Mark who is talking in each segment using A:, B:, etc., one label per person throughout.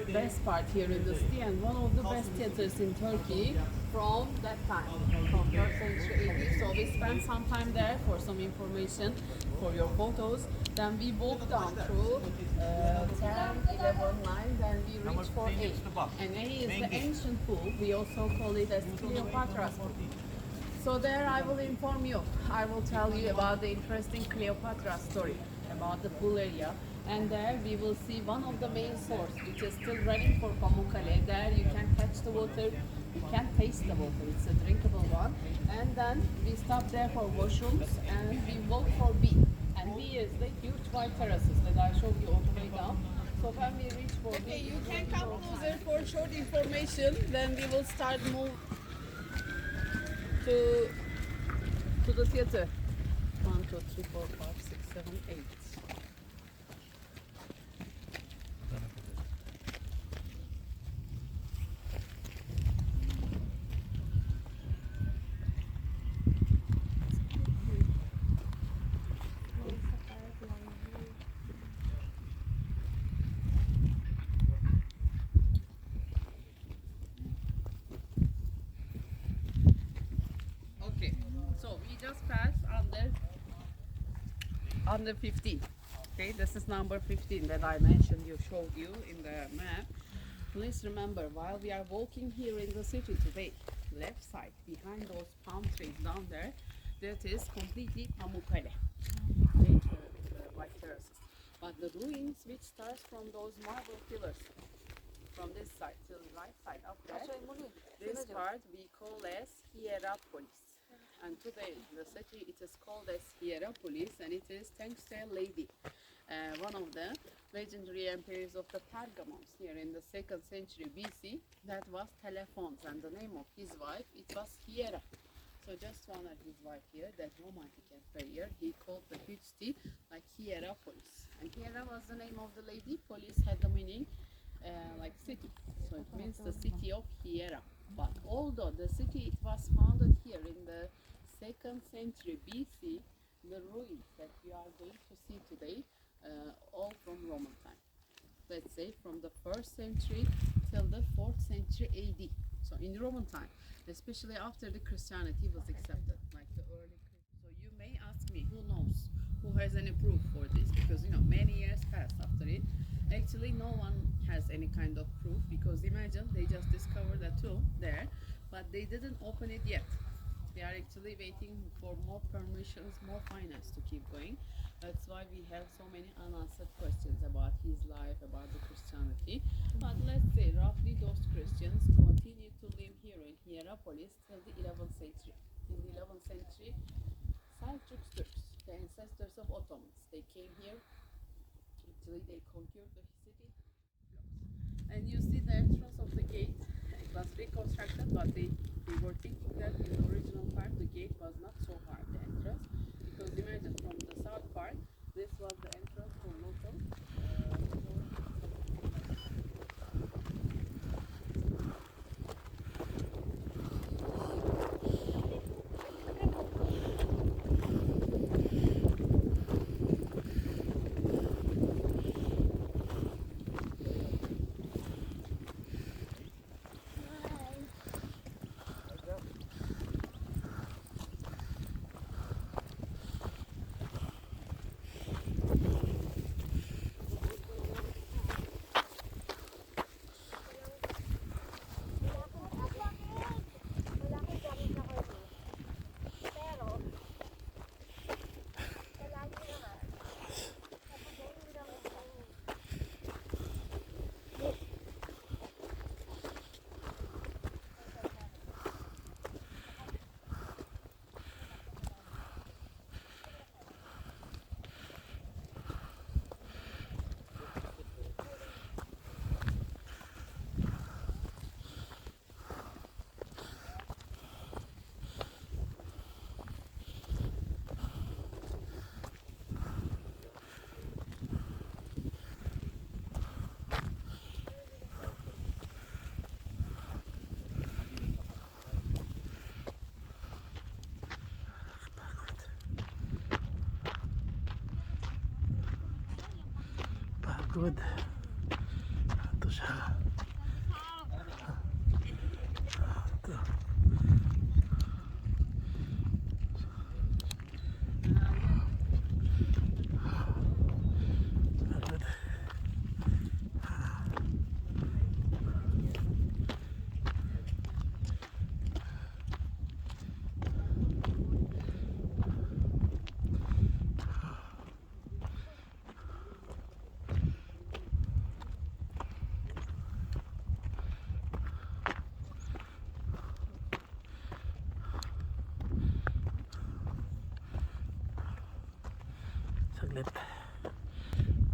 A: best part here in the city and one of the best theaters in Turkey from that time, from 3rd century AD. So we spent some time there for some information for your photos. Then we walked down through 10, 11, 9, then we reached for A. And A is the ancient pool. We also call it as Cleopatra's pool. So there I will inform you. I will tell you about the interesting Cleopatra story, about the pool area. And there we will see one of the main source, which is still running for Pamukkalale. There you can touch the water, you can taste the water, it's a drinkable one. And then we stop there for washrooms and we walk for B. And B is the huge white terraces that I showed you all the way down. So when we reach for B, you can come closer for short information. Then we will start move to the theater. 1, 2, 3, 4, 5, 6, 7, 8. Okay, so we just passed under 15. Okay, this is number 15 that I mentioned, showed you in the map. Please remember, while we are walking here in the city today, left side behind those palm trees down there, that is completely Pamukkale. Okay, the white terraces. But the ruins which starts from those marble pillars, from this side till the right side up there, this part we call as Hierapolis. And today the city it is called as Hierapolis, and it is thanks to a lady, one of the legendary emperors of the Pergamons here in the 2nd century BC. That was Telephones, and the name of his wife it was Hiera. So just to honor his wife here, that romantic emperor, he called the huge city like Hierapolis. And Hiera was the name of the lady. Polis had the meaning like city, so it means the city of Hiera. But although the city it was founded here in the 2nd century BC, the ruins that we are going to see today, all from Roman time. Let's say from the 1st century till the 4th century AD. So in Roman time, especially after the Christianity was accepted, like the early. So you may ask me, who knows, who has any proof for this? Because many years passed after it. Actually, no one has any kind of proof, because imagine they just discovered a tomb there, but they didn't open it yet. They are actually waiting for more permissions, more finance to keep going. That's why we have so many unanswered questions about his life, about the Christianity. But let's say roughly those Christians continued to live here in Hierapolis till the 11th century. In the 11th century, Seljuk Turks, the ancestors of Ottomans, they came here. Actually, they conquered the city. And you see the entrance of the gate. It was reconstructed, but they were thinking that in the original part the gate was not so hard, the entrance, because imagine from the south part this was the entrance for local.
B: Pagod. Ito siya. Saglit.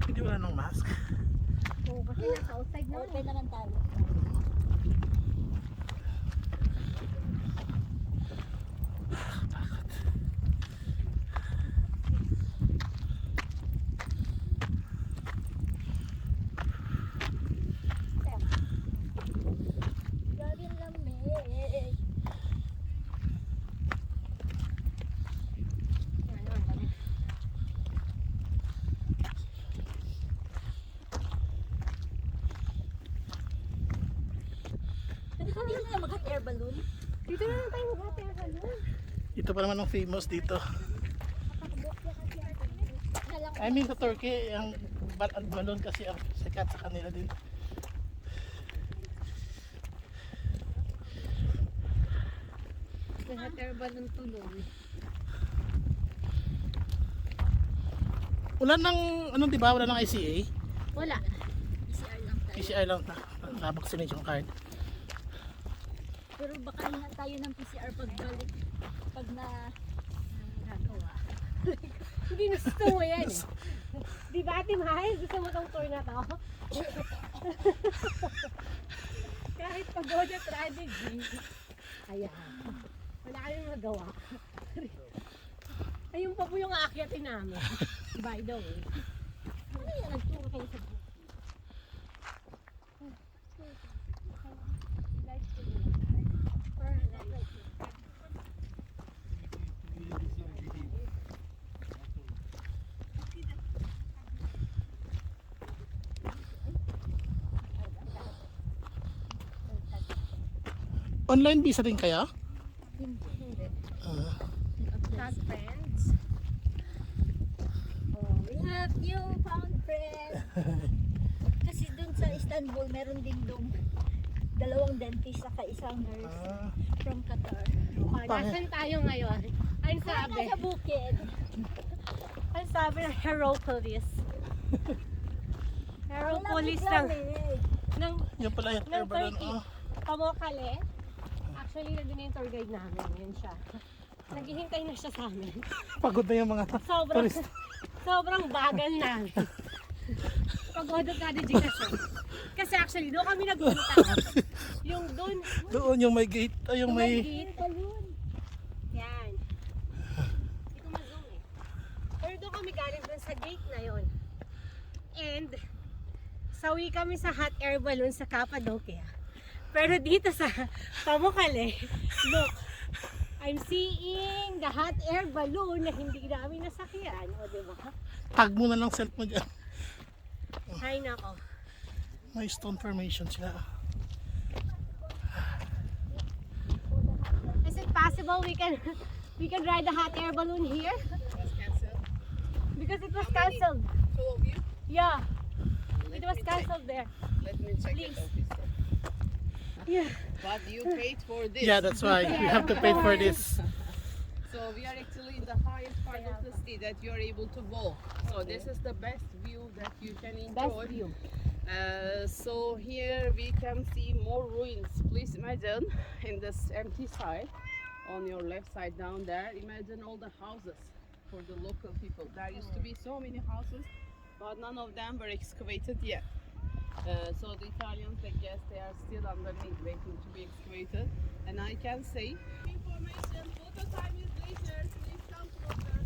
B: Pwede wala ng mask.
C: Oo, kasi nasa outside na. Okay naman tayo. Grabe ang lamig. Dito na mag-air balloon. Dito na lang tayo mag-air balloon.
B: Ito pa naman ang famous dito. I mean sa Turkey, ang balloon kasi ang sikat sa kanila din.
C: Mag-air balloon tuloy.
B: Wala nang, anong diba? Wala nang ICA?
C: Wala. PCR lang tayo.
B: PCR lang na. Nabaksinate yung card.
C: Pero baka hingan tayo ng PCR pagbalik. Pag na nagawa. Hindi gusto mo yan eh. Di ba Ate Mahal? Gusto mo tong tour na to? Kahit pagod at strategy. Ayan. Wala kayong magawa. Ayun pa po yung aakyatin namin. By the way. Ano yan? Nagturo kayo sa book.
B: Online visa din kaya?
C: Hindi.
B: Ah,
C: Have friends. Oh, we have found friends. Kasi dun sa Istanbul, meron din dong dalawang dentist saka isang nurse from Qatar.
D: Nasaan tayo ngayon? Ang sabi,
C: Sa bukid.
D: ang sabi ng Hierapolis. Hierapolis
C: Ang
D: ng,
C: lamig.
D: ng
B: yung pala yung air balloon.
D: Turkey.
B: Oh.
D: Pamukkalale. Actually, nandun yung tour guide namin. Yun siya. Naghihintay na siya sa amin.
B: Pagod na yung mga
D: Sobrang,
B: turist.
D: sobrang bagal namin. Pagod at strategy kasi. Kasi actually, doon kami nagpunta. Yung doon,
B: Doon yung may gate. Ay, yung may...
D: gate. Yan. Hindi ko ma-zoom eh. Pero doon kami galing doon sa gate na yon. And, sawi kami sa hot air balloon sa Cappadocia. Pero dito sa Pamukkale, look, I'm seeing the hot air balloon na hindi namin nasakyan. O, diba?
B: Tag mo na lang self mo dyan.
D: Ay, nako.
B: May stone formation sila.
D: Is it possible we can ride the hot air balloon here?
A: Was cancelled.
D: Because it was cancelled.
A: Two of you?
D: Yeah,
A: Let
D: it was
A: me check.
D: cancelled there.
A: Let me check it,
D: Please.
A: officer.
D: Yeah.
A: But you paid for this.
B: Yeah, that's why. You have to pay for this.
A: So we are actually in the highest part of the city that you are able to walk. So this is the best view that you can
D: Best
A: enjoy.
D: view.
A: So here we can see more ruins. Please imagine in this empty side, on your left side down there, imagine all the houses for the local people. There used to be so many houses, but none of them were excavated yet. So the Italians, I guess, they are still underneath waiting to be excavated. And I can say, information, photo time is later, please come closer.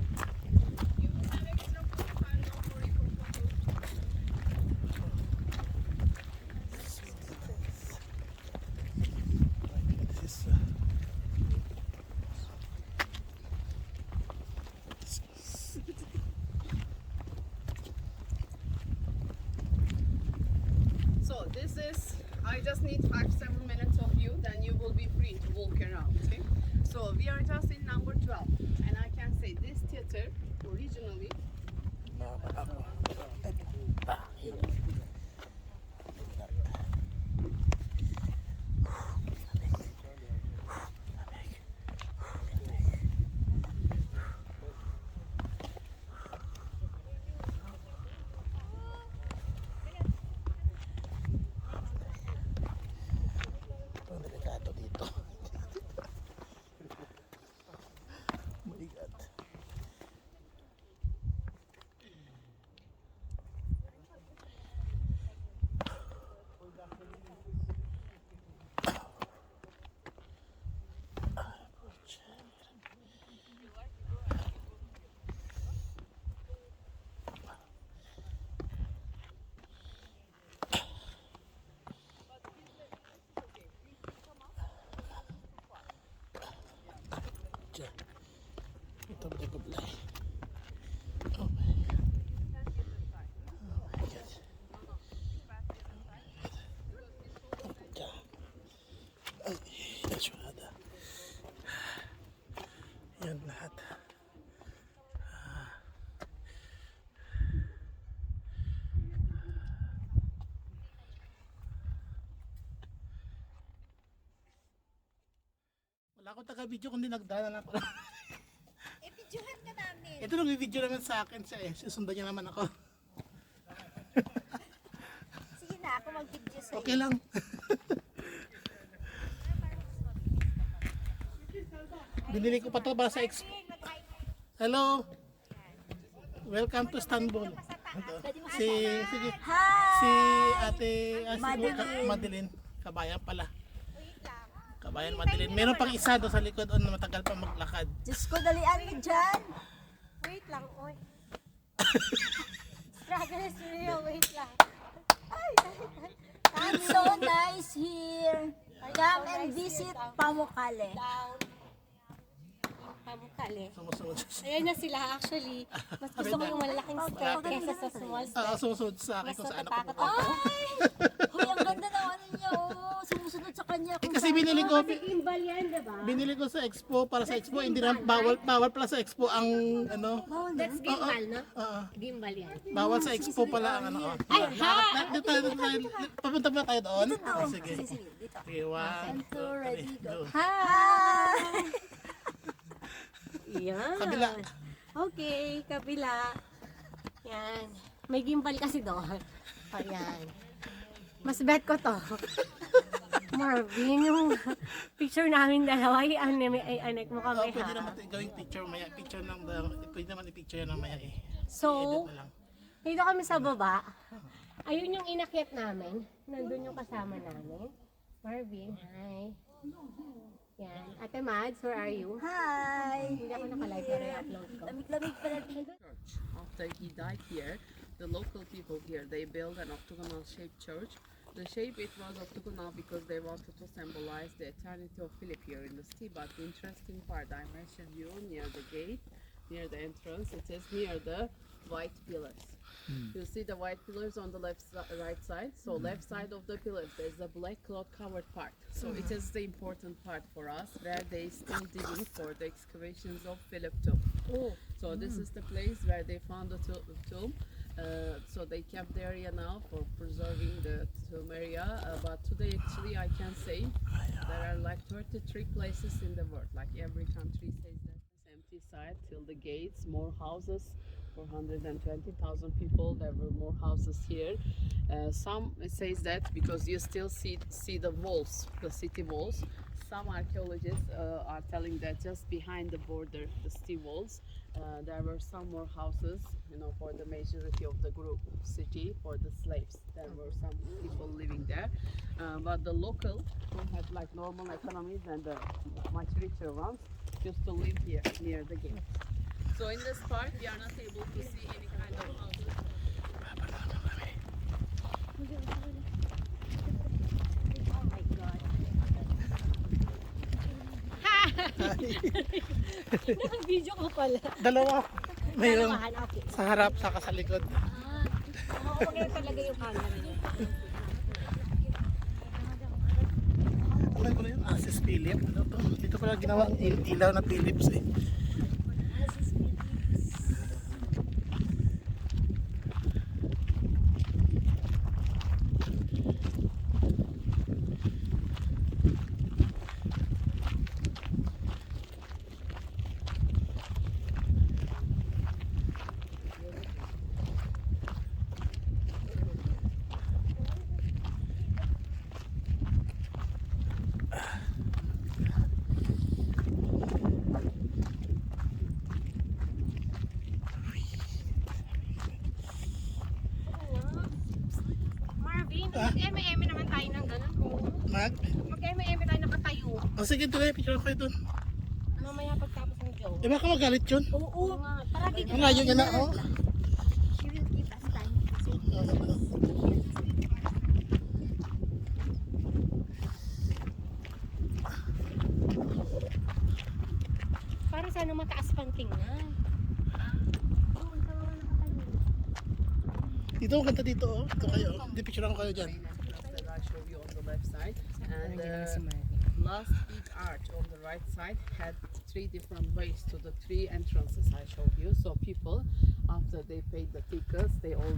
A: You have extra photo time, don't worry for photos.
B: This is,
A: So this this is, I just need 5-7 minutes of you, then you will be free to walk around. Okay? So we are just in number 12, and I can say this theater originally.
B: Delikado dito. Oh my God. Ito bigay. Oh my God. Oh my God. Diyan. Ay, asyada. Yan lahat. Wala akong taga-video kundi nagdala na ako.
C: Videohan ka namin.
B: Ito nung video naman sa akin siya eh. Susundan niya naman ako.
C: Sige na, ako mag-video sa'yo.
B: Okay lang. Binili ko pa to para sa expo. Hello. Welcome to Istanbul. Si sige. Si Ate Madeline. Kabayan pala. Kabayan Madeline. Meron pang isa doon sa likod on na matagal pa maglakad.
C: Diyos ko, dalian mo dyan.
D: Wait lang, oy. Struggle is real, wait lang.
C: It's so nice here. Come and visit Pamukkalale.
D: Down. Pamukkalale.
B: Sumusunod siya.
D: Ayan na sila actually. Mas gusto ko yung malalaking step kesa sa small step.
B: Sumusunod sa akin
D: Mas
B: kung saan
D: natatakot
B: ako.
D: ako.
C: Hoy, ang ganda naman niya. Oh, sumusunod sa kanya.
B: Eh, kasi binili ko
D: Kasi gimbal yan, diba?
B: binili ko sa expo para sa expo, hindi na bawal pala sa expo ang ano.
D: That's gimbal, no?
B: Oo.
D: Gimbal yan.
B: Bawal sa expo pala ang ano.
D: Ay, ha!
B: Papunta ba tayo doon? Oh, sige.
C: Sige, dito.
B: Okay, 1, 2, 3, go.
D: Hi! Yan.
B: Kabila.
D: Okay, kabila. Yan. May gimbal kasi doon. Ayan. Mas bet ko to. Marvin, yung picture namin dalawa, ay anak mo
B: Oh,
D: kami
B: pwede
D: ha.
B: naman gawing picture maya. Picture ng pwede naman i-picture yan ng maya eh.
D: So,
B: I-edit na lang.
D: dito kami sa baba. Ayun yung inakyat namin. Nandun yung kasama namin. Marvin, hi. Yan. Ate Mads, where are you?
C: Hi.
D: Hindi ako nakalive pero i-upload ko.
C: Lamig-lamig pa natin.
A: After he died here, the local people here, they built an octagonal shaped church. The shape it was octagonal because they wanted to symbolize the eternity of Philip here in the city. But the interesting part I mentioned you near the gate, near the entrance, it is near the white pillars. You see the white pillars on the right side. So left side of the pillars there's a black cloth covered part. So it is the important part for us where they still digging for the excavations of Philip tomb.
D: Oh.
A: So this is the place where they found the tomb. So they kept the area now for preserving the tomb area. But today actually I can say there are like 33 places in the world. Like every country says that it's empty side till the gates, more houses. 420,000 people. There were more houses here. Some it says that because you still see the walls, the city walls. Some archaeologists are telling that just behind the border, the city walls, there were some more houses, you know, for the majority of the group city, for the slaves. There were some people living there, but the local who had like normal economies and the much richer ones used to live here near the gate. So in this part, we are not able to see any kind of houses.
D: Oh my God. Naka-video ko pala.
B: Dalawa. Mayroong
D: Dalawahan, okay.
B: sa harap saka sa likod.
D: Oo, maganda talaga yung camera niya.
B: ko na yun. Asis Philip. Ano to? Dito pala ginawa ang ilaw na Philips eh.
D: Marvin, mag-eme-eme naman tayo ng ganun. Mag-eme-eme tayo nakatayo.
B: Oh, sige, tuloy. Picture ko ito.
D: Mamaya pagtapos ng joke.
B: Eh, baka magalit yun.
D: Oo nga. Para di
B: Ang layo niya na, oh.
C: She will give us time to say
D: para sana mataas pang tingnan. Oo, sa mga nakatayo.
B: Dito, kanta dito, oh. Ito kayo. Hindi, picture ko kayo dyan.
A: That I show you on the left side, and last big arch on the right side had 3 different ways to the 3 entrances I showed you. So people, after they paid the tickets, they all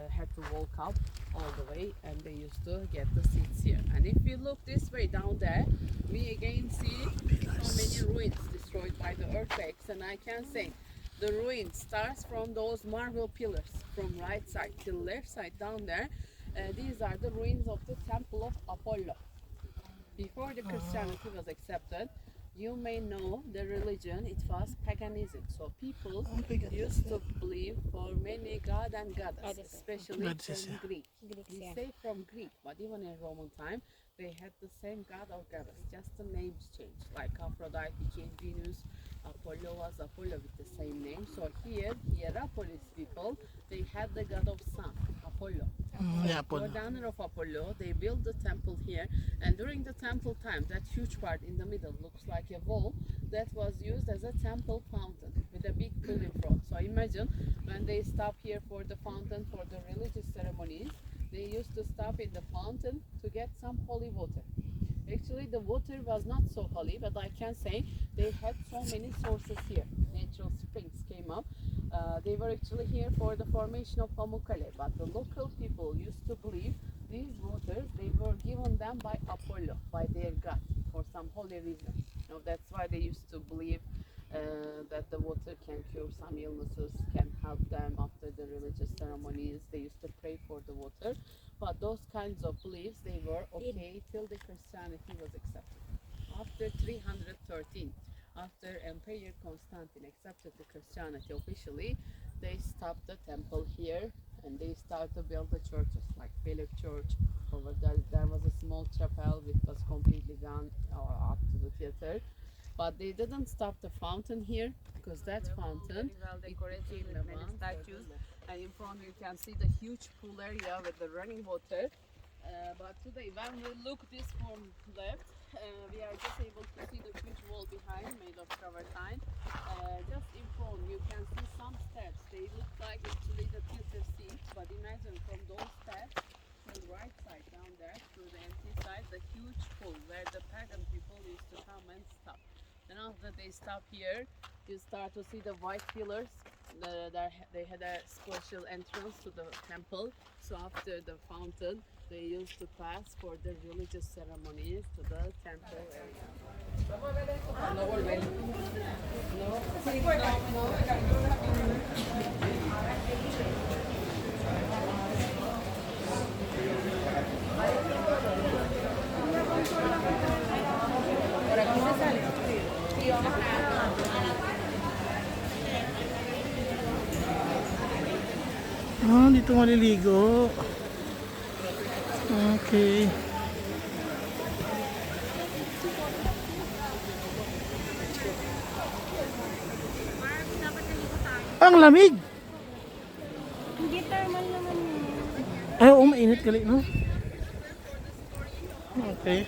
A: had to walk up all the way, and they used to get the seats here. And if you look this way down there, we again see so many ruins destroyed by the earthquakes, and I can say the ruin starts from those marble pillars from right side till left side down there. These are the ruins of the temple of Apollo. Before the Christianity was accepted, you may know the religion, it was paganism. So people used to believe for many god and goddess, especially
B: Goddesses,
A: from
B: yeah.
A: Greek. We say from Greek, but even in Roman time, they had the same god or goddess, just the names changed. Like Aphrodite became Venus, Apollo was Apollo with the same name. So here, Hierapolis people, they had the god of sun, Apollo.
B: Yeah, po.
A: For the honor of Apollo, they built the temple here, and during the temple time, that huge part in the middle looks like a wall that was used as a temple fountain with a big pool in front. So imagine when they stop here for the fountain for the religious ceremonies, they used to stop in the fountain to get some holy water. Actually, the water was not so holy, but I can say they had so many sources here. Natural springs came up. They were actually here for the formation of Pamukkalale, but the local people used to believe these waters, they were given them by Apollo, by their god, for some holy reason. Now, that's why they used to believe that the water can cure some illnesses, can help them after the religious ceremonies. They used to pray for the water. But those kinds of beliefs, they were okay till the Christianity was accepted. After 313, after Emperor Constantine accepted the Christianity officially, they stopped the temple here and they started to build the churches like Philip Church. Over there was a small chapel which was completely gone up to the theater. But they didn't stop the fountain here because that fountain, it became with many statues. And in front you can see the huge pool area with the running water. But today when we look this from left, we are just able to see the huge wall behind made of travertine. Just in front you can see some steps. They look like actually the theater seats, but imagine from those steps to the right side down there to the empty side, the huge pool where the pagan people used to come and stop. And after they stop here, you start to see the white pillars. They had a special entrance to the temple. So after the fountain, they used to pass for the religious ceremonies to the temple area.
B: Ah, dito maliligo. Okay.
D: Dapat naligo tayo.
B: Ang lamig!
D: Hindi thermal naman yun.
B: Ay, oo, mainit gali, no? Okay.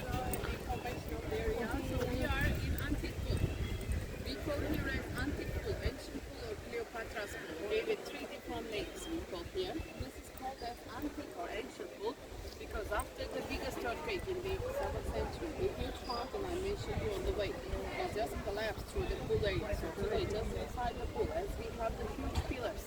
A: We call here as antique pool, ancient pool or Cleopatra's pool. Gave it 3 different names we call here. This is called as antique or ancient pool because after the biggest earthquake in the 7th century, the huge foundation I mentioned you on the way. It just collapsed through the pool area. So today, just inside the pool, as we have the huge pillars,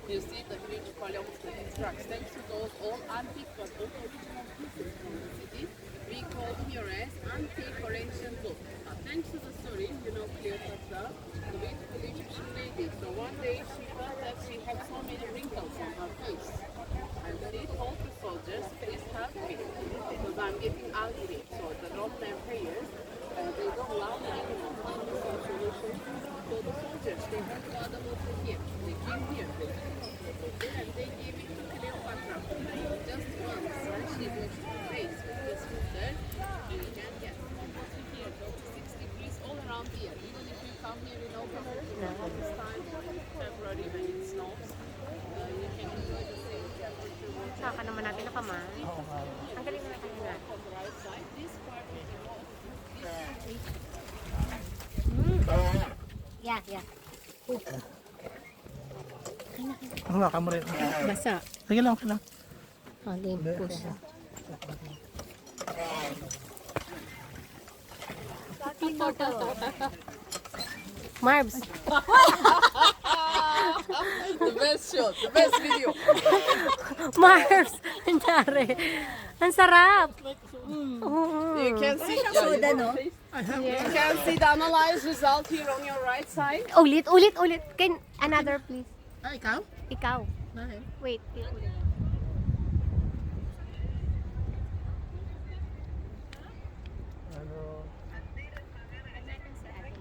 A: you see the huge Paleolithic trucks. Thanks to those all antique but also original pieces from the city, we call here as antique or ancient look. Thanks to the story, you know Cleopatra, the beautiful Egyptian lady. So one day she felt that she had so many wrinkles on her face. And she told the soldiers, please help me, because I'm getting ugly. So the Roman emperors, they don't allow me anymore to find some solution. So the soldiers, they heard about the water here. They came here, they took the water and they gave it to Cleopatra. Just once, when she washed her face with this water, you can get from water here to 6 degrees all around here. Even if you come here in October, this time or in February when it snows, you can enjoy the same temperature water.
D: Saka naman natin nakamay.
B: Oo nga.
D: Ang galing na kayo na.
A: On the right side, this part is the wall.
C: Yeah, yeah.
B: Ang nga, mo rin.
D: Basa.
B: Sige lang, okay lang.
D: Oh, game. Push. Marbs.
A: The best shot, the best video.
D: Marbs. Nangyari. Ang sarap.
A: You can see,
C: Soda, no?
A: you can see the analyzed result here on your right side.
D: Ulit. Can another please?
B: Ah, ikaw?
D: Ikaw.
B: Dahil.
D: Wait. Ulit.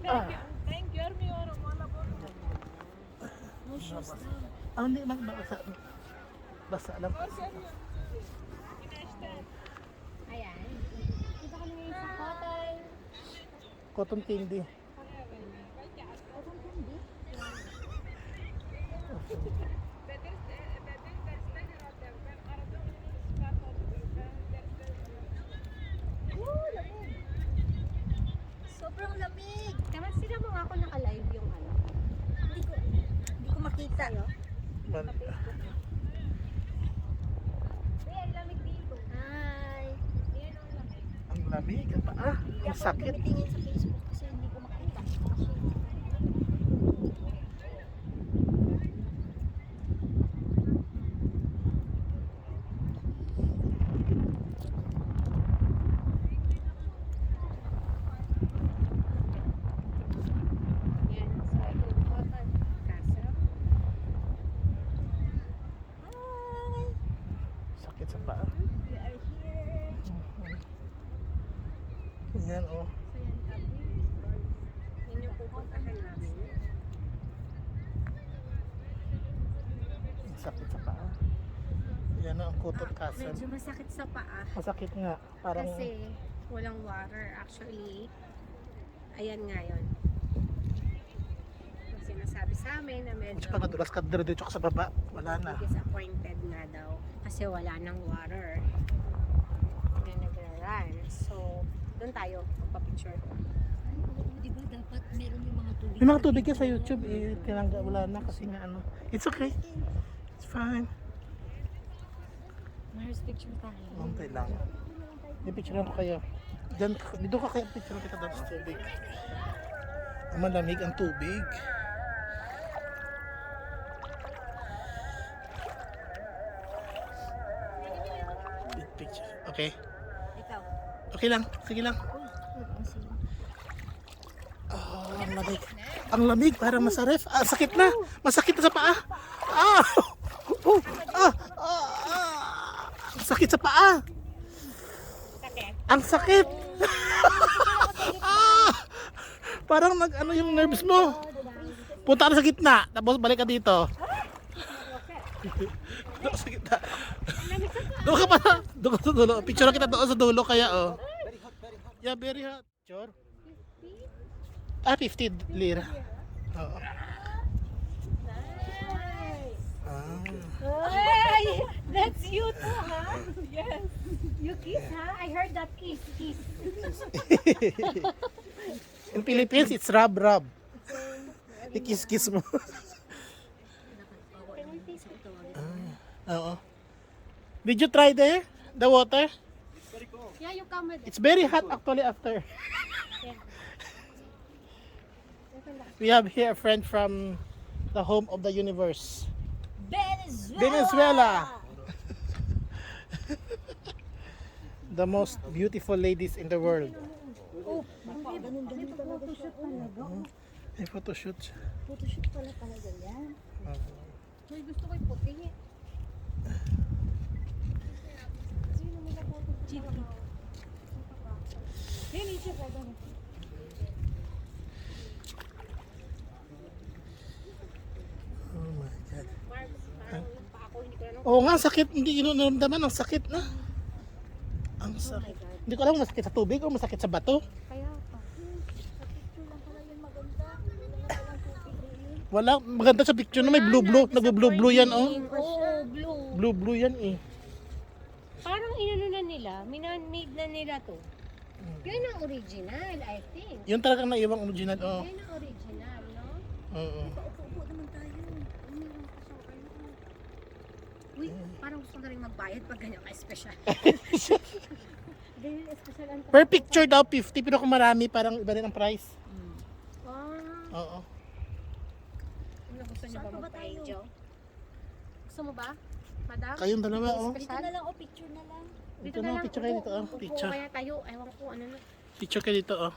B: Ano? Ah, hindi man basa. Basa lang.
D: Ayan. Dito kami ngayon sa hotel.
B: Cotton candy.
C: Sobrang lamig.
D: Tama sila mo nga ako naka-live yung ano.
C: Hindi ko makita.
B: Man.
D: Uy, ang lamig dito.
C: Hi.
D: Ayan ang lamig.
B: Ang lamig. Ang paa.
C: Hindi
B: Ang
C: ako
B: sakit.
C: tumitingin sa Facebook kasi hindi ko makita.
D: Ayan. So, ito yung hotel. Castle.
C: Hi.
B: Sakit sa paa.
C: We are here.
B: Yan, oh.
D: So, yan kami. Yan yung pupuntahan namin.
B: Ang sakit sa paa. Yan ang Cotton Castle.
D: Medyo masakit sa paa.
B: Masakit nga. Parang
D: Kasi walang water. Actually, ayan nga yun. Yung sinasabi sa amin na medyo
B: pag nadulas ka, dire-diretso ka sa baba. Wala na.
D: disappointed na daw. Kasi wala nang water. Na nagra-run. So, doon tayo magpa-picture.
C: Di ba dapat meron yung mga tubig?
B: May mga tubig ka sa YouTube, eh, tinangga, wala na kasi nga ano. It's okay. It's fine.
D: Mars, picture tayo.
B: Okay lang. Picturean ko kayo. Diyan, dito ka kaya picture kita doon sa tubig. Malamig ang tubig. Big picture. Okay.
C: Ikaw.
B: Okay lang. Sige lang. Oh, ang lamig. Ang lamig, parang masaref. Ah, sakit na. Masakit na sa paa. Ah! Oh! Ah! Ah! Ah! Sakit sa paa. Ang sakit. Ah! Parang ano yung nerves mo. Punta ka na sa gitna, tapos balik ka dito. Doon sa gitna. Doon ka pa. Doon ka sa dulo. Picture kita doon sa dulo kaya oh. Yeah, very hot. Picture. Ah, 50 lira. Oo. Ah.
D: Hey! That's you too, huh? Yes. You kiss, huh? I heard that kiss.
B: In Philippines, it's rub. Ikis-kiss mo. Oo. Did you try the water?
D: Yeah, you come with
B: It's very hot actually after. We have here a friend from the home of the universe. Venezuela. The most beautiful ladies in the world. May photoshoot.
C: Photoshoot pala talaga yan. Uy, gusto ko yung puti. Sino mo na photoshoot? Yan, ito pa doon.
B: Oh my God. Oo nga, sakit. Hindi naramdaman ang sakit na. Ang sakit. Hindi ko alam kung masakit sa tubig o masakit sa bato.
C: Kaya pa. Sa picture lang pala yung maganda.
B: Wala, maganda sa picture na may blue-blue. Nag-blue-blue yan, oh.
D: Oo, blue.
B: Blue-blue yan, eh.
D: Parang inano na nila, minamade na nila to. Yun ang original, I think.
B: Yun talagang naiwang original, oh.
D: Yun ang original, no?
B: Oo.
C: Upo naman tayo. Umiwan pa sa kayo. Uy, parang gusto ko na rin magbayad pag ganyan ka-special.
D: Ganyan special ang
B: Per picture daw 50, pero kung marami, parang iba rin ang price. Oo.
D: Ano gusto niyo
C: Saan
D: ba
C: pa ba tayo?
D: magpa-enjo? Gusto mo ba? Madam?
B: Kayong dalawa, oh.
C: Dito na lang, picture na lang.
B: Dito na, picture kayo dito, oh.
D: Upo
B: Picture.
D: kaya tayo, ewan ko ano na.
B: Picture kayo dito, oh.